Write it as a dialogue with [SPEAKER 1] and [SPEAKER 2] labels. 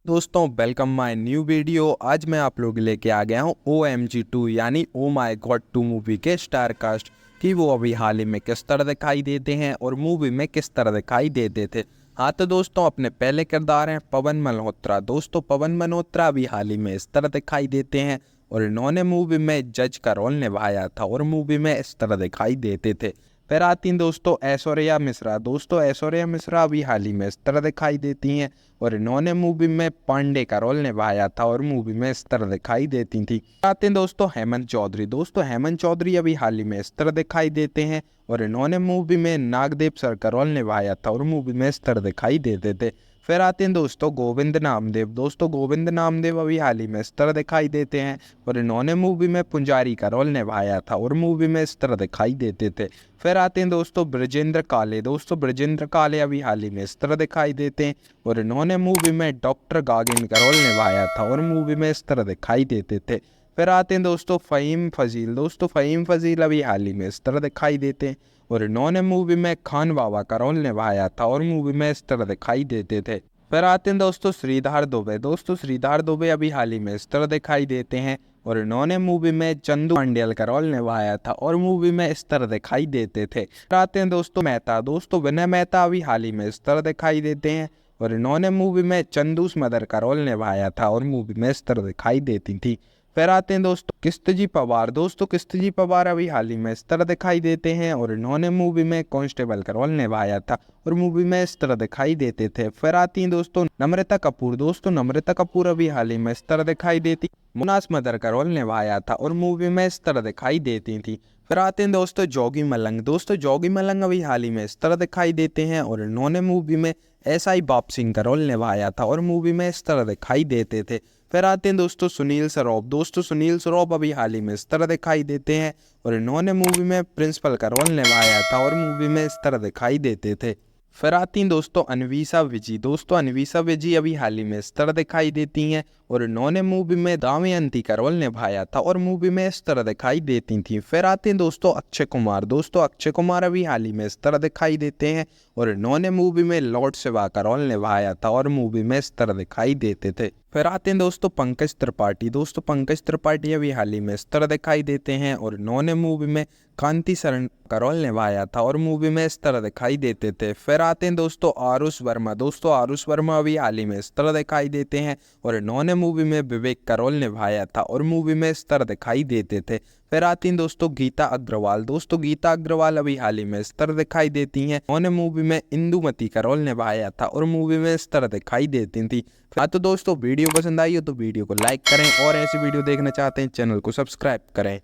[SPEAKER 1] दोस्तों welcome my new video. आज मैं आप लोग लेके आ गया हूँ OMG 2 यानी ओ माई गॉड 2 मूवी के स्टार कास्ट कि वो अभी हाल ही में किस तरह दिखाई देते हैं और मूवी में किस तरह दिखाई देते थे। हाँ तो दोस्तों अपने पहले किरदार हैं पवन मल्होत्रा। दोस्तों पवन मल्होत्रा अभी हाल ही में इस तरह दिखाई देते हैं और इन्होंने मूवी में जज का रोल निभाया था और मूवी में इस तरह दिखाई देते थे। फिर आती हैं दोस्तों ऐश्वर्या मिश्रा। दोस्तों ऐश्वर्या मिश्रा अभी हाल ही में इस तरह दिखाई देती हैं और इन्होंने मूवी में पांडे का रोल निभाया था और मूवी में इस तरह दिखाई देती थी। आते हैं दोस्तों हेमंत चौधरी। दोस्तों हेमंत चौधरी अभी हाल ही में इस तरह दिखाई देते हैं और इन्होंने मूवी में नागदेव सर का रोल निभाया था और मूवी में इस तरह दिखाई देते थे। फिर आते हैं दोस्तों गोविंद नामदेव। दोस्तों गोविंद नामदेव अभी हाल ही में इस तरह दिखाई देते हैं और इन्होंने मूवी में पुजारी का रोल निभाया था और मूवी में इस तरह दिखाई देते थे। फिर आते हैं दोस्तों ब्रजेंद्र काले। दोस्तों ब्रजेंद्र काले अभी हाल ही में इस तरह दिखाई देते हैं और इन्होंने मूवी में डॉक्टर गागिन का रोल निभाया था और मूवी में इस तरह दिखाई देते थे। फिर आते हैं दोस्तों फ़हीम फजील। दोस्तों फ़हीम फजील अभी हाल ही में इस तरह दिखाई देते हैं और इन्होंने मूवी में खान बाबा का रोल निभाया था और मूवी में इस तरह दिखाई देते थे। फिर आते हैं दोस्तों श्रीधर दुबे। दोस्तों श्रीधर दुबे अभी हाल ही में इस तरह दिखाई देते हैं और इन्होंने मूवी में चंदू पांडेल का रोल निभाया था और मूवी में इस तरह दिखाई देते थे। फिर आते हैं दोस्तों मेहता। दोस्तों विनय मेहता अभी हाल ही में इस तरह दिखाई देते हैं और इन्होंने मूवी में चंदूस मदर का रोल निभाया था और मूवी में इस तरह दिखाई देती थी। फिर आते हैं दोस्तों किस्तजी पवार। दोस्तों किस्तजी पवार अभी हाल ही में इस तरह दिखाई देते हैं और इन्होंने मूवी में कांस्टेबल का रोल निभाया था और मूवी में इस तरह दिखाई देते थे। फिर आती हैं दोस्तों नम्रता कपूर। दोस्तों नम्रता कपूर अभी हाल ही में इस तरह दिखाई देती मुनास मदर का रोल निभाया था और मूवी में इस तरह दिखाई देती थी। फिर आते हैं दोस्तों जोगी मलंग। दोस्तों जोगी मलंग अभी हाल ही में इस तरह दिखाई देते हैं और इन्होंने मूवी में SI बाप सिंह का रोल निभाया था और मूवी में इस तरह दिखाई देते थे। फिर आते हैं दोस्तों सुनील सरोफ। दोस्तों सुनील सरोफ अभी हाल ही में इस तरह दिखाई देते हैं और इन्होंने मूवी में प्रिंसिपल का रोल निभाया था और मूवी में इस तरह दिखाई देते थे। फिर आती हैं दोस्तों अन्वीसा विजी। दोस्तों अन्वीसा विजी अभी हाल ही में इस तरह दिखाई देती हैं और इन्होंने मूवी में दमयंती का रोल निभाया था और मूवी में इस तरह दिखाई देती थी। फिर आते हैं दोस्तों अक्षय कुमार। दोस्तों अक्षय कुमार अभी हाल ही में इस तरह दिखाई देते हैं और इन्होंने मूवी में लॉर्ड शिवा का रोल निभाया था और मूवी में इस तरह दिखाई देते थे। फिर आते हैं दोस्तों पंकज त्रिपाठी। दोस्तों पंकज त्रिपाठी अभी हाल ही में इस तरह दिखाई देते हैं और इन्होंने मूवी में कांति शरण का रोल निभाया था और मूवी में इस तरह दिखाई देते थे। फिर आते हैं दोस्तों आरुष वर्मा। दोस्तों आरुष वर्मा अभी हाल ही में इस तरह दिखाई देते हैं और इन्होंने मूवी में विवेक का रोल निभाया था और मूवी में इस तरह दिखाई देते थे। फिर आती हैं दोस्तों गीता अग्रवाल। दोस्तों गीता अग्रवाल अभी हाल ही में इस तरह दिखाई देती हैं। उन्होंने मूवी में इंदुमती का रोल निभाया था और मूवी में इस तरह दिखाई देती थी। हाँ तो दोस्तों वीडियो पसंद आई हो तो वीडियो को लाइक करें और ऐसी वीडियो देखना चाहते हैं चैनल को सब्सक्राइब करें।